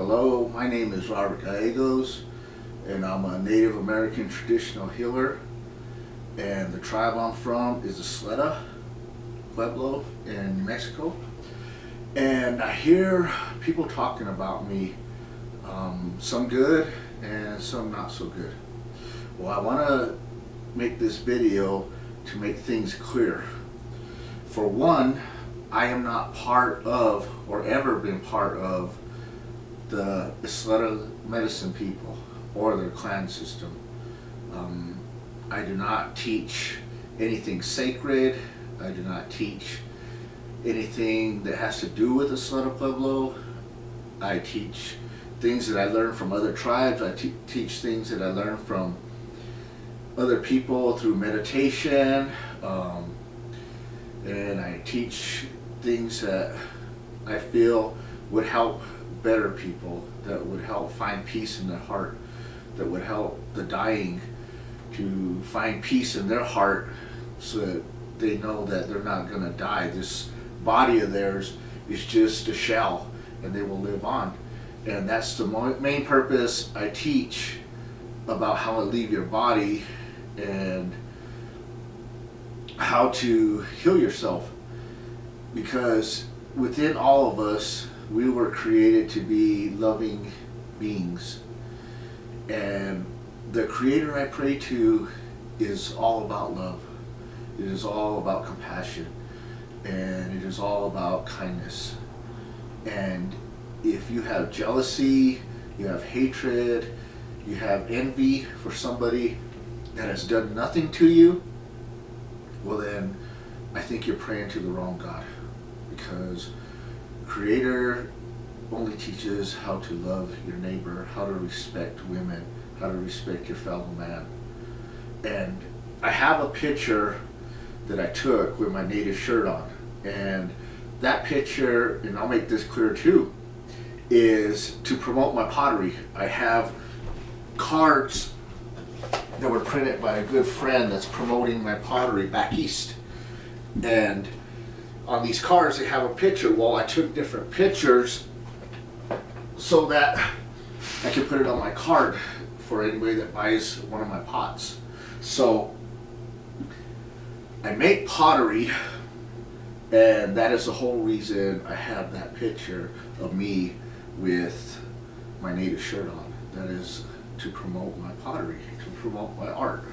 Hello, my name is Robert Gallegos, and I'm a Native American traditional healer, and the tribe I'm from is the Sleta Pueblo in New Mexico. And I hear people talking about me, some good and some not so good. Well, I want to make this video to make things clear. For one, I am not part of or ever been part of the Sleta medicine people or their clan system. I do not teach anything sacred. I do not teach anything that has to do with the Sleta Pueblo. I teach things that I learned from other tribes. I teach things that I learned from other people through meditation, and I teach things that I feel would help better people, that would help find peace in their heart, that would help the dying to find peace in their heart so that they know that they're not going to die. This body of theirs is just a shell and they will live on. And that's the main purpose. I teach about how to leave your body and how to heal yourself, because within all of us we were created to be loving beings, and the Creator I pray to is all about love. It is all about compassion, and it is all about kindness. And if you have jealousy, you have hatred, you have envy for somebody that has done nothing to you, well then I think you're praying to the wrong God, because Creator only teaches how to love your neighbor, how to respect women, how to respect your fellow man. And I have a picture that I took with my native shirt on, and that picture, and I'll make this clear too, is to promote my pottery. I have cards that were printed by a good friend that's promoting my pottery back east, and on these cards they have a picture. Well, I took different pictures so that I can put it on my card for anybody that buys one of my pots. So I make pottery, and that is the whole reason I have that picture of me with my native shirt on. That is to promote my pottery, to promote my art.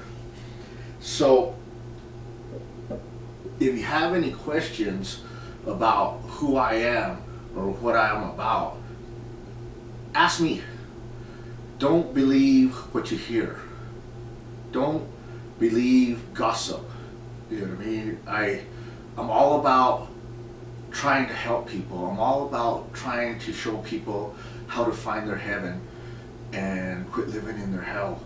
So if you have any questions about who I am or what I am about, ask me. Don't believe what you hear. Don't believe gossip. You know what I mean? I'm all about trying to help people. I'm all about trying to show people how to find their heaven and quit living in their hell.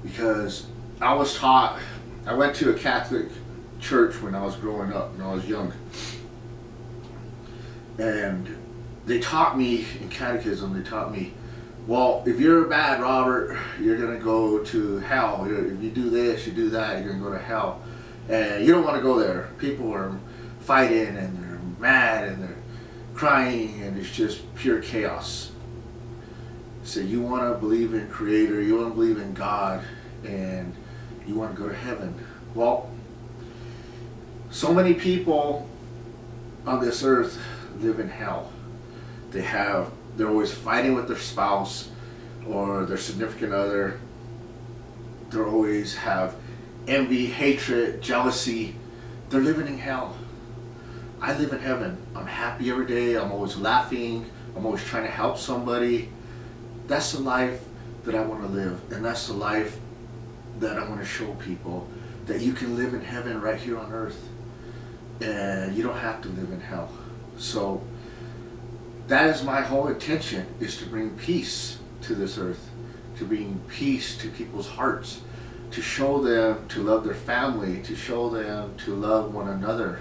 Because I was taught, I went to a Catholic church when I was growing up, when I was young. And they taught me in catechism, they taught me, well, if you're bad, Robert, you're going to go to hell. If you do this, you do that, you're going to go to hell. And you don't want to go there. People are fighting and they're mad and they're crying and it's just pure chaos. So you want to believe in Creator, you want to believe in God, and you want to go to heaven. Well, so many people on this earth live in hell. They're always fighting with their spouse or their significant other. They always have envy, hatred, jealousy. They're living in hell. I live in heaven. I'm happy every day. I'm always laughing. I'm always trying to help somebody. That's the life that I want to live, and that's the life that I want to show people, that you can live in heaven right here on earth, and you don't have to live in hell. So that is my whole intention, is to bring peace to this earth, to bring peace to people's hearts, to show them to love their family, to show them to love one another,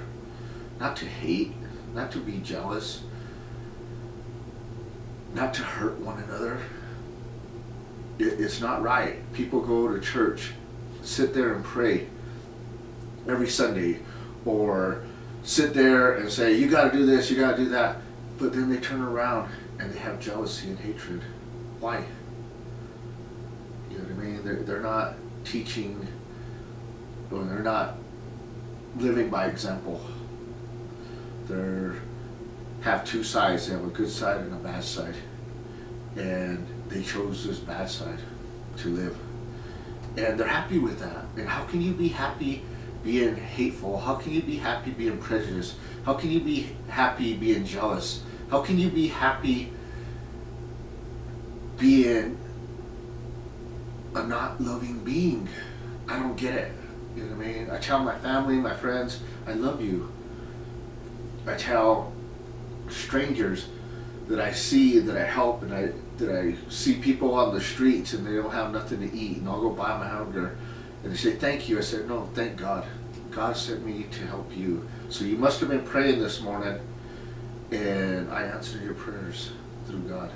not to hate, not to be jealous, not to hurt one another. It's not right. People go to church, sit there and pray every Sunday, or sit there and say, you got to do this, you got to do that, but then they turn around and they have jealousy and hatred. Why? You know what I mean? They're not teaching, or they're not living by example. They have two sides. They have a good side and a bad side, and they chose this bad side to live, and they're happy with that. And how can you be happy being hateful? How can you be happy being prejudiced? How can you be happy being jealous? How can you be happy being a not loving being? I don't get it. You know what I mean? I tell my family, my friends, I love you. I tell strangers that I see, that I help, and that I see people on the streets and they don't have nothing to eat, and I'll go buy my hunger, and they say thank you. I said, no, thank God. God sent me to help you. So you must have been praying this morning, and I answered your prayers through God.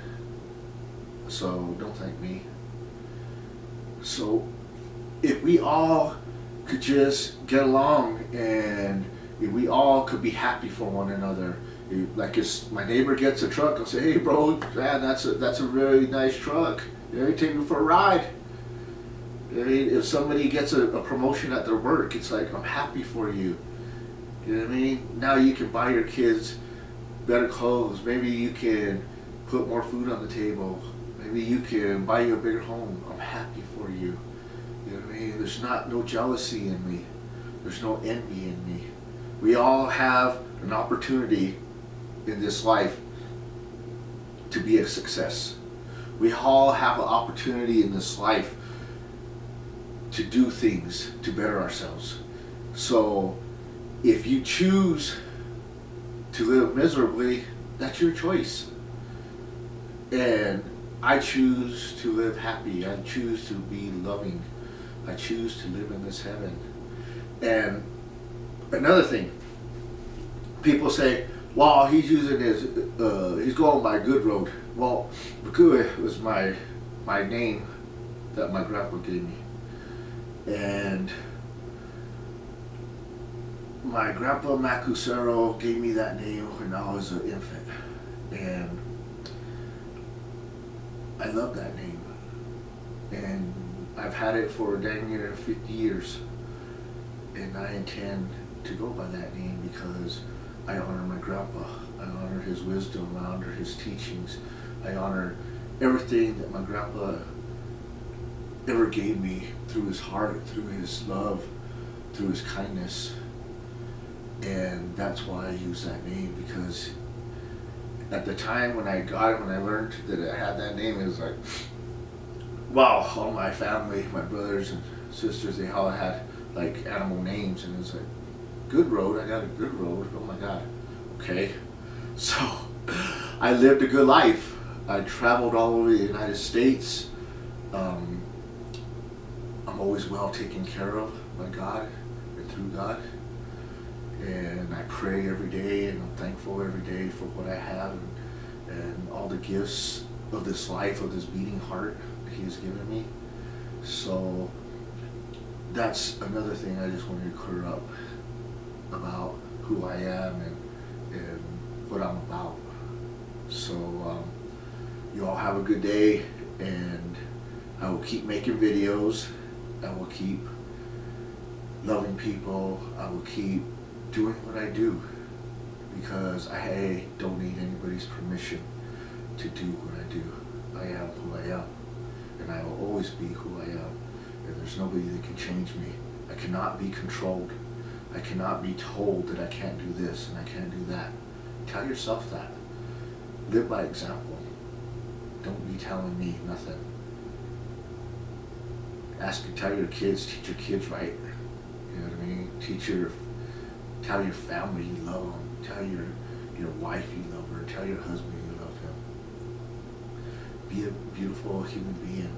So don't thank me. So if we all could just get along, and if we all could be happy for one another. Like if my neighbor gets a truck, I'll say, hey bro, man, that's a really nice truck. You know, take me for a ride. If somebody gets a promotion at their work, it's like, I'm happy for you. You know what I mean? Now you can buy your kids better clothes. Maybe you can put more food on the table. Maybe you can buy you a bigger home. I'm happy for you. You know what I mean? There's no jealousy in me. There's no envy in me. We all have an opportunity in this life to be a success. We all have an opportunity in this life to do things to better ourselves. So if you choose to live miserably, that's your choice. And I choose to live happy. I choose to be loving. I choose to live in this heaven. And another thing, people say, well, he's using he's going by Good Road. Well, Good was my name that my grandpa gave me. And my grandpa Macusero gave me that name when I was an infant. And I love that name. And I've had it for dang near 50 years. And I intend to go by that name because I honor my grandpa. I honor his wisdom. I honor his teachings. I honor everything that my grandpa ever gave me through his heart, through his love, through his kindness. And that's why I use that name, because at the time when I got it, when I learned that I had that name, it was like, wow, all my family, my brothers and sisters, they all had like animal names, and it was like, Good Road, I got a good road, oh my God. Okay, so I lived a good life. I traveled all over the United States. I'm always well taken care of by God and through God. And I pray every day, and I'm thankful every day for what I have, and all the gifts of this life, of this beating heart He has given me. So that's another thing I just wanted to clear up about who I am and what I'm about. So you all have a good day, and I will keep making videos. I will keep loving people. I will keep doing what I do, because I don't need anybody's permission to do what I do. I am who I am, and I will always be who I am, and there's nobody that can change me. I cannot be controlled. I cannot be told that I can't do this and I can't do that. Tell yourself that. Live by example. Don't be telling me nothing. Tell your kids, teach your kids right. You know what I mean? Tell your family you love them. Tell your wife you love her. Tell your husband you love him. Be a beautiful human being.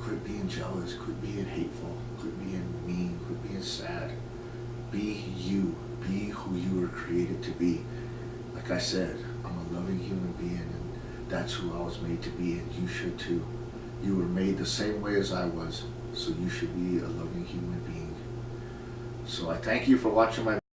Quit being jealous. Quit being hateful. Quit being mean. Quit being sad. Be you. Be who you were created to be. Like I said, I'm a loving human being, and that's who I was made to be, and you should too. You were made the same way as I was, so you should be a loving human being. So I thank you for watching my